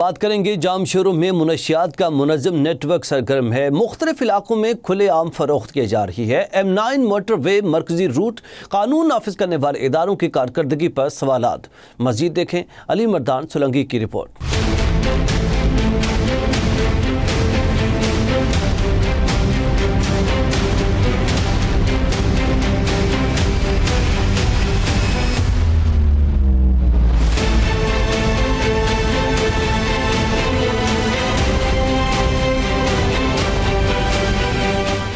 بات کریں گے جام شورو میں منشیات کا منظم نیٹ ورک سرگرم ہے، مختلف علاقوں میں کھلے عام فروخت کی جا رہی ہے۔ M9 موٹر وے مرکزی روٹ قانون نافذ کرنے والے اداروں کی کارکردگی پر سوالات۔ مزید دیکھیں علی مردان سولنگی کی رپورٹ۔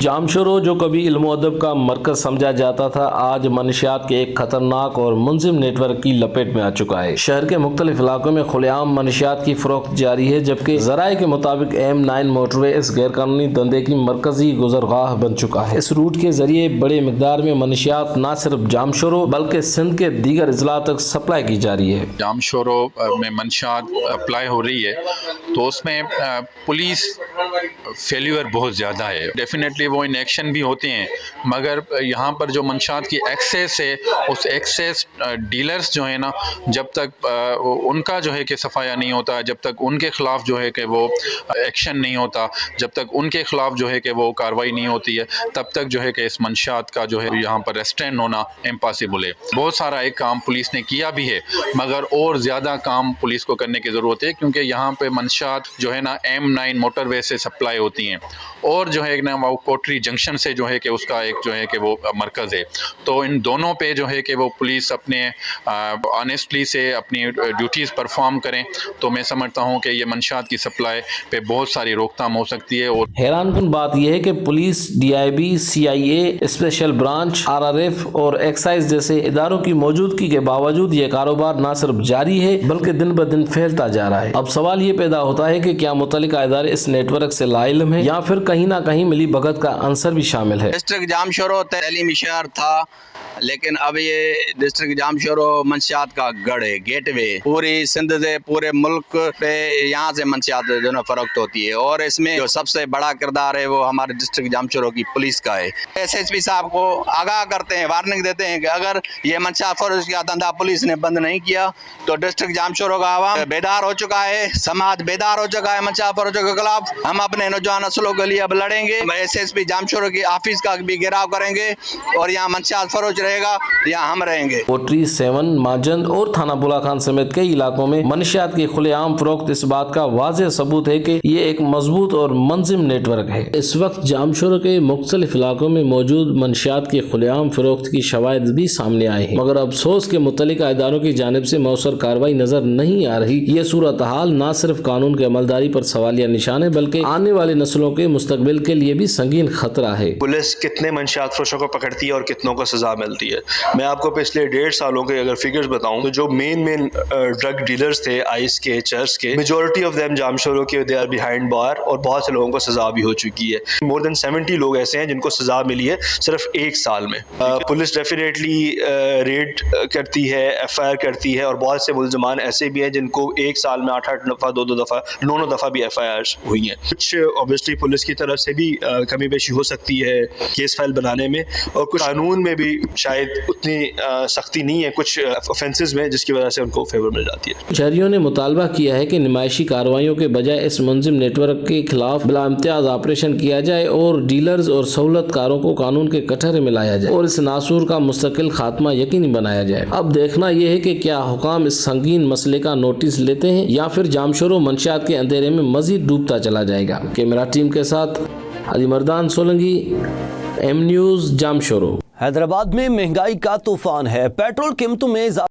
جام شورو جو کبھی علم و ادب کا مرکز سمجھا جاتا تھا، آج منشیات کے ایک خطرناک اور منظم نیٹ ورک کی لپیٹ میں آ چکا ہے۔ شہر کے مختلف علاقوں میں کھلے عام منشیات کی فروخت جاری ہے، جبکہ ذرائع کے مطابق M9 موٹر وے اس غیر قانونی دھندے کی مرکزی گزرگاہ بن چکا ہے۔ اس روٹ کے ذریعے بڑے مقدار میں منشیات نہ صرف جام شورو بلکہ سندھ کے دیگر اضلاع تک سپلائی کی جا رہی ہے۔ جام شورو میں منشیات اپلائی ہو رہی ہے تو اس میں پولیس فیلیور بہت زیادہ ہے۔ ڈیفینیٹلی وہ ان ایکشن بھی ہوتے ہیں، مگر یہاں پر جو منشیات کی ایکسیس ہے، اس ایکسیس ڈیلرز جو ہیں نا، جب تک ان کا جو ہے کہ صفایا نہیں ہوتا، جب تک ان کے خلاف جو ہے کہ وہ ایکشن نہیں ہوتا، جب تک ان کے خلاف جو ہے کہ وہ کارروائی نہیں ہوتی ہے، تب تک جو ہے کہ اس منشیات کا جو ہے یہاں پر ریسٹرین ہونا امپاسبل ہے۔ بہت سارا ایک کام پولیس نے کیا بھی ہے، مگر اور زیادہ کام پولیس کو کرنے کی ضرورت ہے، کیونکہ یہاں پہ منشیات جو ہے نا M9 موٹر وے سے سپلائی ہوتی ہیں، اور جو ہے نا وہ کوٹری جنکشن سے جو ہے کہ اس کا ایک جو ہے کہ وہ مرکز ہے۔ تو ان دونوں پہ جو ہے کہ وہ پولیس اپنے آنیسٹلی سے اپنی ڈیوٹیز پرفارم کریں، تو میں سمجھتا ہوں کہ یہ منشیات کی سپلائی پہ بہت ساری روک تھام ہو سکتی ہے۔ اور حیران کن بات یہ ہے کہ police, DIB، CIA، special branch, RRF اور ایکسائز جیسے اداروں کی موجودگی کے باوجود یہ کاروبار نہ صرف جاری ہے بلکہ دن بدن پھیلتا جا رہا ہے۔ اب سوال یہ پیدا ہوتا ہے کہ کیا متعلقہ ادارے اس نیٹ ورک سے لاعلم ہیں یا پھر کہیں نہ کہیں ملی بھگت کا عنصر بھی شامل ہے۔ ڈسٹرکٹ جام شورو تعلیمی شہر تھا، لیکن اب یہ ڈسٹرکٹ جام شورو منشیات کا گڑھ ہے، گیٹ وے، پوری سندھ سے پورے ملک پہ یہاں سے منشیات جو ہے فروخت ہوتی ہے، اور اس میں جو سب سے بڑا کردار ہے وہ ہمارے ڈسٹرکٹ جام شورو کی پولیس کا ہے۔ SSP صاحب کو آگاہ کرتے ہیں، وارننگ دیتے ہیں کہ اگر یہ منشیات فروخت کا دھندا پولیس نے بند نہیں کیا تو ڈسٹرکٹ جام شورو کا عوام بیدار ہو چکا ہے، سماج بیدار ہو چکا ہے منشیات فروخت کے خلاف۔ ہم اپنے نوجوان نسلوں کے لیے اب لڑیں گے، SSP جام شورو کی آفس کا بھی گھیراؤ کریں گے، اور یہاں منشیات فروخت رہے گا، یہاں ہم رہیں گے۔ کوٹری 7، ماجند اور تھانہ بلا خان سمیت کئی علاقوں میں منشیات کی کھلے عام فروخت اس بات کا واضح ثبوت ہے کہ یہ ایک مضبوط اور منظم نیٹ ورک ہے۔ اس وقت جام شورو کے مختلف علاقوں میں موجود منشیات کی کھلے عام فروخت کی شواہد بھی سامنے آئے ہیں، مگر افسوس کے متعلقہ اداروں کی جانب سے مؤثر کارروائی نظر نہیں آ رہی۔ یہ صورتحال نہ صرف قانون کے عملداری پر سوالیہ نشان ہے بلکہ آنے والی نسلوں کے مستقبل کے لیے بھی سنگین خطرہ ہے۔ پولیس کتنے منشیات فروشوں کو پکڑتی ہے اور کتنوں کو سزا ملتی ہے؟ میں آپ کو پچھلے 1.5 سالوں کے اگر فگرز بتاؤں تو جو مین ڈرگ ڈیلرز تھے، آئس کے، چرس کے، میجورٹی آف دیم جام شورو کے دے آر بیہائنڈ بار، اور بہت سے لوگوں کو سزا بھی ہو چکی ہے۔ مور دین 70 لوگ ایسے ہیں جن کو سزا ملی ہے صرف 1 سال میں۔ پولیس ڈیفینیٹلی ریڈ کرتی ہے، FIR کرتی ہے، اور بہت سے ملزمان ایسے بھی ہیں جن کو 1 سال میں 8 دفعہ 9 دفعہ بھی FIRs ہوئی ہیں۔ کچھ اوبویسلی پولیس کی طرف سے بھی کمی بیشی ہو سکتی ہے کیس فائل بنانے میں، اور کچھ قانون میں بھی شاید اتنی سختی نہیں ہے کچھ آفینسز میں، جس کی وجہ سے ان کو فیور مل جاتی ہے۔ شہریوں نے مطالبہ کیا ہے کہ نمائشی کارروائیوں کے بجائے اس منظم نیٹ ورک کے خلاف بلا امتیاز آپریشن کیا جائے اور ڈیلرز اور سہولت کاروں کو قانون کے کٹہرے میں لایا جائے اور اس ناسور کا مستقل خاتمہ یقینی بنایا جائے۔ اب دیکھنا یہ ہے کہ کیا حکام اس سنگین مسئلے کا نوٹس لیتے ہیں یا پھر جام شورو منشیات کے اندھیرے میں مزید ڈوبتا چلا جائے گا۔ کیمرہ ٹیم کے ساتھ علی مردان سولنگی، M نیوز، جام شورو۔ حیدرآباد میں مہنگائی کا طوفان ہے، پیٹرول قیمتوں میں